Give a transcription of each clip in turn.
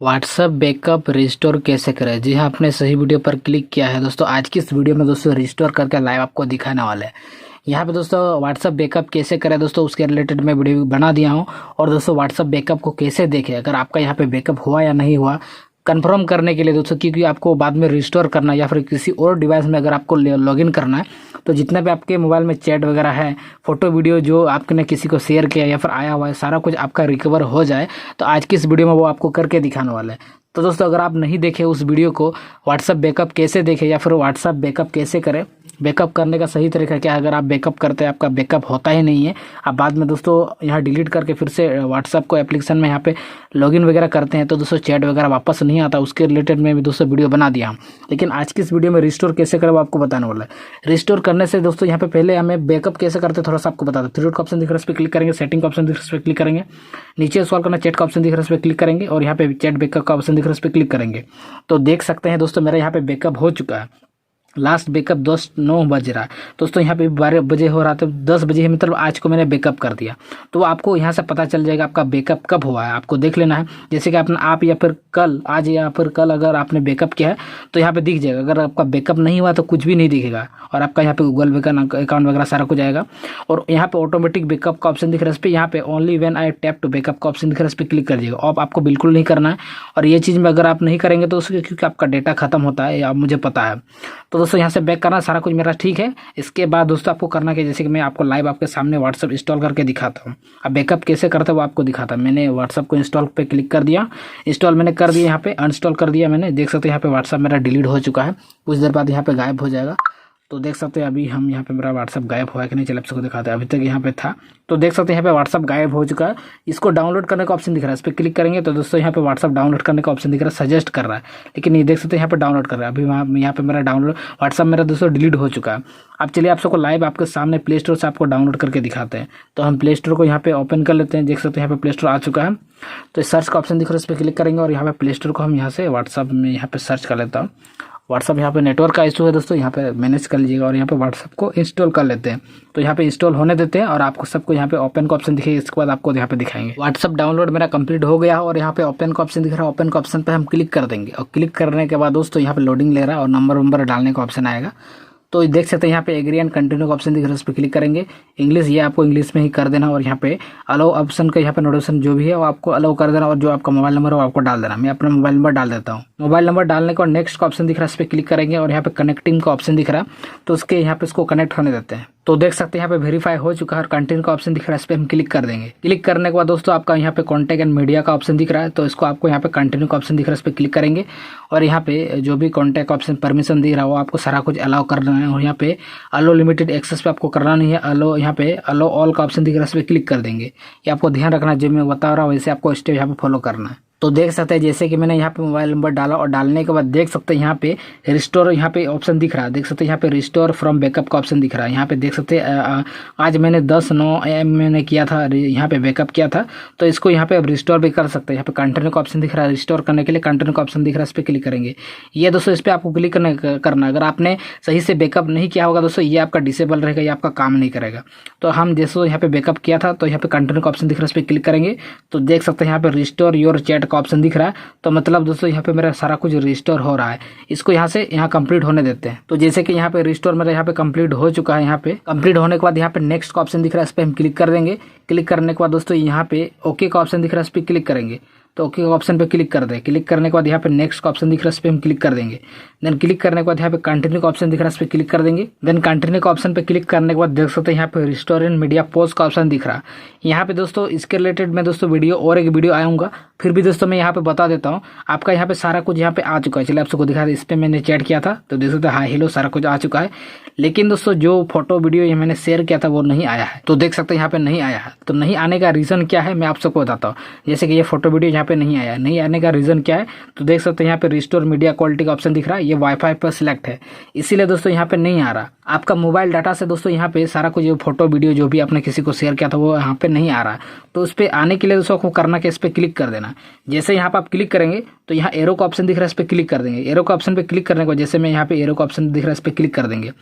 WhatsApp backup restore कैसे करें। जी हाँ, आपने सही वीडियो पर क्लिक किया है दोस्तों। आज की इस वीडियो में दोस्तों रिस्टोर करके लाइव आपको दिखाने वाला है। यहाँ पे दोस्तों व्हाट्सएप बैकअप कैसे करें दोस्तों, उसके रिलेटेड मैं वीडियो बना दिया हूँ। और दोस्तों व्हाट्सएप बैकअप को कैसे देखें, अगर आपका यहाँ पे बैकअप हुआ या नहीं हुआ कंफर्म करने के लिए दोस्तों, क्योंकि आपको बाद में रिस्टोर करना है या फिर किसी और डिवाइस में अगर आपको लॉगिन करना है तो जितना भी आपके मोबाइल में चैट वगैरह है, फोटो वीडियो जो आपने किसी को शेयर किया या फिर आया हुआ है, सारा कुछ आपका रिकवर हो जाए। तो आज की इस वीडियो में वो आपको करके दिखाने वाला है। तो दोस्तों अगर आप नहीं देखे उस वीडियो को, व्हाट्सएप बैकअप कैसे देखें या फिर व्हाट्सएप बैकअप कैसे करें, बैकअप करने का सही तरीका क्या है, अगर आप बैकअप करते हैं आपका बैकअप होता ही नहीं है, आप बाद में दोस्तों यहाँ डिलीट करके फिर से व्हाट्सएप को एप्लीकेशन में यहाँ पे लॉगिन वगैरह करते हैं तो दोस्तों चैट वगैरह वापस नहीं आता, उसके रिलेटेड में भी दोस्तों वीडियो बना दिया हम। लेकिन आज की इस वीडियो में रिस्टोर कैसे करें वो आपको बताने वाला है। रिस्टोर करने से दोस्तों यहाँ पे पहले हमें बैकअप कैसे करते हैं थोड़ा सा आपको बता दो। थ्री डॉट का ऑप्शन दिख रहा है, इस पर क्लिक करेंगे, सेटिंग का ऑप्शन दिख रहा है, इस पर क्लिक करेंगे, नीचे स्क्रॉल करना, चैट का ऑप्शन दिख रहा है, इस पर क्लिक करेंगे और यहाँ पे चैट बैकअप का ऑप्शन दिख रहा है, इस पर क्लिक करेंगे। तो देख सकते हैं दोस्तों मेरा यहाँ पे बैकअप हो चुका है। लास्ट बैकअप 9 बज रहा है दोस्तों, यहाँ पे 12 बजे हो रहा था, 10 बजे मतलब आज को मैंने बैकअप कर दिया। तो आपको यहाँ से पता चल जाएगा आपका बैकअप कब हुआ है, आपको देख लेना है। जैसे कि आप या फिर कल, आज या फिर कल अगर आपने बैकअप किया है तो यहाँ पे दिख जाएगा। अगर आपका बैकअप नहीं हुआ तो कुछ भी नहीं दिखेगा और आपका यहाँ पे गूगल अकाउंट वगैरह सारा कुछ आएगा। और यहाँ पे ऑटोमेटिक बैकअप का ऑप्शन दिख रहा है, इस पर यहाँ पे only when I tap to backup का ऑप्शन दिख रहा है, इस पर क्लिक कर दीजिएगा। और आपको बिल्कुल नहीं करना है और ये चीज़ में अगर आप नहीं करेंगे तो उसके क्योंकि आपका डेटा खत्म होता है, या मुझे पता है। तो दोस्तों यहाँ से बैक करना, सारा कुछ मेरा ठीक है। इसके बाद दोस्तों आपको करना क्या, जैसे कि मैं आपको लाइव आपके सामने व्हाट्सएप इंस्टॉल करके दिखाता हूँ। अब बैकअप कैसे करते हैं वो आपको दिखाता है। मैंने व्हाट्सएप को इंस्टॉल पे क्लिक कर दिया, इंस्टॉल मैंने कर दिया, यहाँ पे अनइंस्टॉल कर दिया मैंने। देख सकते हैं यहाँ पे व्हाट्सएप मेरा डिलीट हो चुका है, कुछ देर बाद यहाँ पे गायब हो जाएगा। तो देख सकते हैं अभी हम यहाँ पे मेरा व्हाट्सएप गायब हुआ है कि नहीं, चलिए आपको दिखाते हैं। अभी तक यहाँ पे था, तो देख सकते हैं यहाँ पे व्हाट्सएप गायब हो चुका है। इसको डाउनलोड करने का ऑप्शन दिख रहा है, इस पर क्लिक करेंगे तो दोस्तों यहाँ पे व्हाट्सएप डाउनलोड करने का ऑप्शन दिख रहा है, सजेस्ट कर रहा है। लेकिन ये देख सकते हैं यहाँ पे डाउनलोड कर रहा है। अभी यहाँ पे मेरा डाउनलोड व्हाट्सएप मेरा दोस्तों डिलीट हो चुका है। अब चलिए आप सबको लाइव आपके सामने प्ले स्टोर से आपको डाउनलोड करके दिखाते हैं। तो हम प्ले स्टोर को यहाँ पे ओपन कर लेते हैं। देख सकते हैं यहाँ पे प्ले स्टोर आ चुका है। तो सर्च का ऑप्शन दिख रहा है, इस पर क्लिक करेंगे और यहाँ पे प्ले स्टोर को हम यहाँ से व्हाट्सएप में यहाँ पे सर्च कर लेता हूँ। व्हाट्सअप यहाँ पे नेटवर्क का इशू है दोस्तों, यहाँ पे मैनेज कर लीजिएगा और यहाँ पे व्हाट्सअप को इंस्टॉल कर लेते हैं। तो यहाँ पे इंस्टॉल होने देते हैं और आपको सबको यहाँ पे ओपन का ऑप्शन दिखेगा, इसके बाद आपको यहाँ पे दिखाएंगे। व्हाट्सअप डाउनलोड मेरा कंप्लीट हो गया और यहाँ पे ओपन का ऑप्शन दिख रहा है, ओपन का ऑप्शन पे हम क्लिक कर देंगे और क्लिक करने के बाद दोस्तों यहाँ पे लोडिंग ले रहा है और नंबर डालने का ऑप्शन आएगा। तो देख सकते हैं यहाँ पे एग्री एंड कंटिन्यू का ऑप्शन दिख रहा है, उस पर क्लिक करेंगे। इंग्लिश ये आपको इंग्लिश में ही कर देना और यहाँ पे अलाउ ऑप्शन का यहाँ पे नोटिफिकेशन जो भी है वो आपको अलाउ कर देना और जो आपका मोबाइल नंबर है वो आपको डाल देना। मैं अपना मोबाइल नंबर डाल देता हूँ। मोबाइल नंबर डालने का नेक्स्ट का ऑप्शन दिख रहा है, इस पर क्लिक करेंगे और यहाँ पे कनेक्टिंग का ऑप्शन दिख रहा है, तो उसके यहाँ पे इसको कनेक्ट होने देते हैं। तो देख सकते हैं यहाँ पे वेरीफाई हो चुका है और कंटिन्यू का ऑप्शन दिख रहा है, इस पर हम क्लिक कर देंगे। क्लिक करने के बाद दोस्तों आपका यहाँ पे कॉन्टैक्ट एंड मीडिया का ऑप्शन दिख रहा है, तो इसको आपको यहाँ पे कंटिन्यू का ऑप्शन दिख रहा है, इस पर क्लिक करेंगे और यहाँ पे जो भी कॉन्टैक्ट ऑप्शन परमिशन दिख रहा है वो आपको सारा कुछ अलाउ करना है। और यहाँ पे अलो लिमिटेड एक्सेस पे आपको करना नहीं है, अलो यहाँ पे अलो ऑल का ऑप्शन दिख रहा है, इस पर क्लिक कर देंगे। ये आपको ध्यान रखना, जो मैं बता रहा हूँ वैसे आपको स्टेप यहाँ पे फॉलो करना है। तो देख सकते हैं जैसे कि मैंने यहाँ पे मोबाइल नंबर डाला और डालने के बाद देख सकते हैं यहाँ पे रिस्टोर यहाँ पे ऑप्शन दिख रहा है। देख सकते हैं यहाँ पे रिस्टोर फ्रॉम बैकअप का ऑप्शन दिख रहा है। यहाँ पे देख सकते हैं आज मैंने 10/9 AM मैंने किया था, यहाँ पे बैकअप किया था, तो इसको यहाँ पे अब रिस्टोर भी कर सकते हैं। यहाँ पे कंटिन्यू का ऑप्शन दिख रहा है, रिस्टोर करने के लिए कंटिन्यू का ऑप्शन दिख रहा है, इस पर क्लिक करेंगे। ये दोस्तों इस पर आपको क्लिक करना। अगर आपने सही से बैकअप नहीं किया होगा दोस्तों ये आपका डिसेबल रहेगा, ये आपका काम नहीं करेगा। तो हम जैसे यहाँ पे बैकअप किया था तो यहाँ पे कंटिन्यू का ऑप्शन दिख रहा है, इस पर क्लिक करेंगे तो देख सकते हैं यहाँ पे रिस्टोर योर चैट का ऑप्शन दिख रहा है। तो मतलब दोस्तों यहाँ पे मेरा सारा कुछ रिस्टोर हो रहा है, इसको यहाँ से यहाँ कंप्लीट होने देते हैं। तो जैसे कि यहाँ पे रिस्टोर मेरा यहाँ पे कंप्लीट हो चुका है। यहाँ पे कंप्लीट होने के बाद यहाँ पे नेक्स्ट का ऑप्शन दिख रहा है, इस पर हम क्लिक कर देंगे। क्लिक करने के बाद दोस्तों यहाँ पे ओके का ऑप्शन दिख रहा है, इस पर क्लिक करेंगे। तो ओके ऑप्शन पे क्लिक कर दें। क्लिक करने के बाद यहाँ पे नेक्स्ट का ऑप्शन दिख रहा है, इस पर हम क्लिक कर देंगे। देन क्लिक करने के बाद यहाँ पे कंटिन्यू का ऑप्शन दिख रहा है, इस पर क्लिक कर देंगे। देन कंटिन्यू का ऑप्शन पे क्लिक करने के बाद देख सकते हैं यहाँ पे रिस्टोर इन मीडिया पोस्ट का ऑप्शन दिख रहा है। यहाँ पे दोस्तों इसके रिलेटेड मैं दोस्तों वीडियो और एक वीडियो आऊँगा, फिर भी दोस्तों मैं यहाँ पे बता देता हूँ। आपका यहाँ पे सारा कुछ यहाँ पे आ चुका है। चलिए आप सबको दिखा दें, इस पर मैंने चैट किया था तो देख सकते हैं हाँ हेलो सारा कुछ आ चुका है। लेकिन दोस्तों जो फोटो वीडियो ये मैंने शेयर किया था वो नहीं आया है। तो देख सकते हैं यहाँ पे नहीं आया है। तो नहीं आने का रीज़न क्या है मैं आप सबको बताता हूँ। जैसे कि ये फोटो वीडियो यहाँ पे नहीं आया, नहीं आने का रीज़न क्या है तो देख सकते हैं यहाँ पे रिस्टोर मीडिया क्वालिटी का ऑप्शन दिख रहा है, ये वाईफाई पर सिलेक्ट है, इसीलिए दोस्तों यहाँ पे नहीं आ रहा। आपका मोबाइल डाटा से दोस्तों यहाँ पे सारा कुछ जो फोटो वीडियो जो भी आपने किसी को शेयर किया था वो यहाँ पे नहीं आ रहा। तो उस पर आने के लिए दोस्तों आपको करना कि इस पर क्लिक कर देना। जैसे यहाँ पे आप क्लिक करेंगे तो यहाँ एरो का ऑप्शन दिख रहा है, इस पर क्लिक कर देंगे। एरो का ऑप्शन पे क्लिक करने के बाद जैसे मैं यहाँ पे एरो का ऑप्शन दिख रहा है, इस पर क्लिक कर देंगे।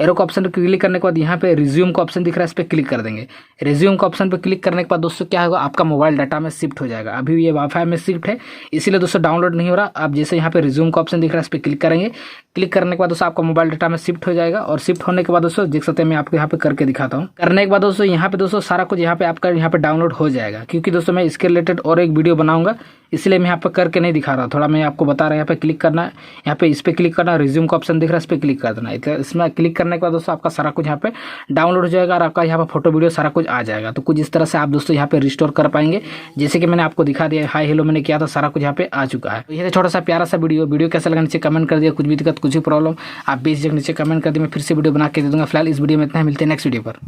एरो का ऑप्शन पर क्लिक करने के बाद यहाँ पे रिज्यूम का ऑप्शन दिख रहा है, इस पर क्लिक कर देंगे। रिज्यूम का ऑप्शन पर क्लिक करने के बाद दोस्तों क्या होगा, आपका मोबाइल डाटा में शिफ्ट हो जाएगा। अभी ये वाईफाई में शिफ्ट है, इसीलिए दोस्तों डाउनलोड नहीं हो रहा। आप जैसे यहाँ पे रिज्यूम का ऑप्शन दिख रहा है, इस पर क्लिक करेंगे। क्लिक करने के बाद दोस्तों आपका मोबाइल डाटा में शिफ्ट हो जाएगा। और शिफ्ट होने के बाद दोस्तों देख सकते हैं, मैं आपको यहाँ पे करके दिखाता हूँ। करने के बाद दोस्तों यहाँ पे दोस्तों सारा कुछ यहाँ पे आपका यहाँ पे डाउनलोड हो जाएगा, क्योंकि दोस्तों मैं इसके रिलेटेड और एक वीडियो बनाऊंगा, इसलिए मैं यहाँ पे करके नहीं दिखा रहा। थोड़ा मैं आपको बता रहा हूँ। यहाँ पे क्लिक करना है, यहाँ पे इस पे क्लिक करना, रिज्यूम का ऑप्शन दिख रहा है, इस पे क्लिक कर देना। इसमें क्लिक करने के बाद दोस्तों आपका सारा कुछ यहाँ पे डाउनलोड हो जाएगा और आपका यहाँ पे फोटो वीडियो सारा कुछ आ जाएगा। तो कुछ इस तरह से आप दोस्तों यहाँ पे रिस्टोर कर पाएंगे, जैसे कि मैंने आपको दिखा दिया। हाई हेलो मैंने किया था, सारा कुछ यहाँ पे आ चुका है। तो ये छोटा सा प्यारा सा वीडियो कैसा लगा नीचे कमेंट कर दिया। कुछ भी दिक्कत कुछ भी प्रॉब्लम आप बेझिझक नीचे कमेंट कर दिए, मैं फिर से वीडियो बना के दे दूंगा। फिलहाल इस वीडियो में इतना ही, मिलते हैं नेक्स्ट वीडियो पर।